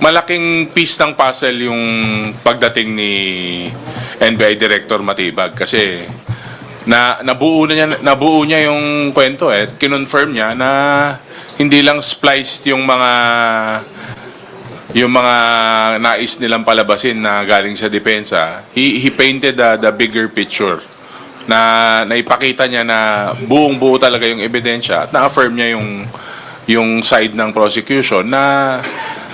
malaking piece ng puzzle yung pagdating ni NBI Director Matibag kasi nabuo niya yung kwento kinonfirm niya na hindi lang spliced yung mga nais nilang palabasin na galing sa depensa. He painted the bigger picture na naipakita niya na buong-buo talaga yung ebidensya at na-affirm niya yung side ng prosecution na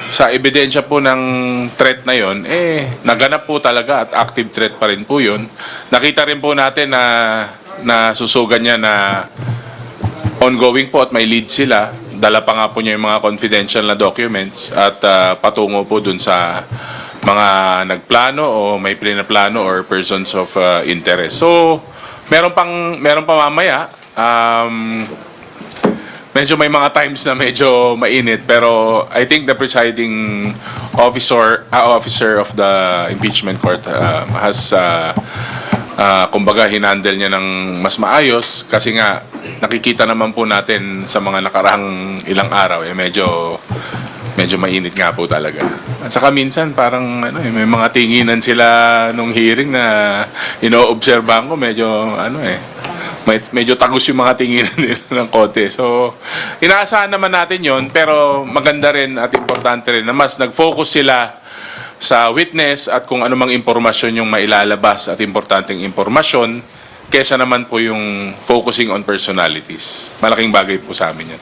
sa ebidensya po ng threat na yon, naganap po talaga at active threat pa rin po yun. Nakita rin po natin na susugan niya na ongoing po at may lead sila. Dala pa nga po niya yung mga confidential na documents at patungo po dun sa mga nagplano o may plano or persons of interest. So, meron pa mamaya. Medyo may mga times na medyo mainit pero I think the presiding officer of the impeachment court has kumbaga hinandle niya ng mas maayos kasi nga nakikita naman po natin sa mga nakarang ilang araw medyo mainit nga po talaga. At saka minsan parang may mga tinginan sila nung hearing na inoobserbahan ko medyo tagus yung mga tingin nila ng konti. So, inaasahan naman natin yon pero maganda rin at importante rin na mas nag-focus sila sa witness at kung anumang impormasyon yung mailalabas at importanteng impormasyon kesa naman po yung focusing on personalities. Malaking bagay po sa amin yan.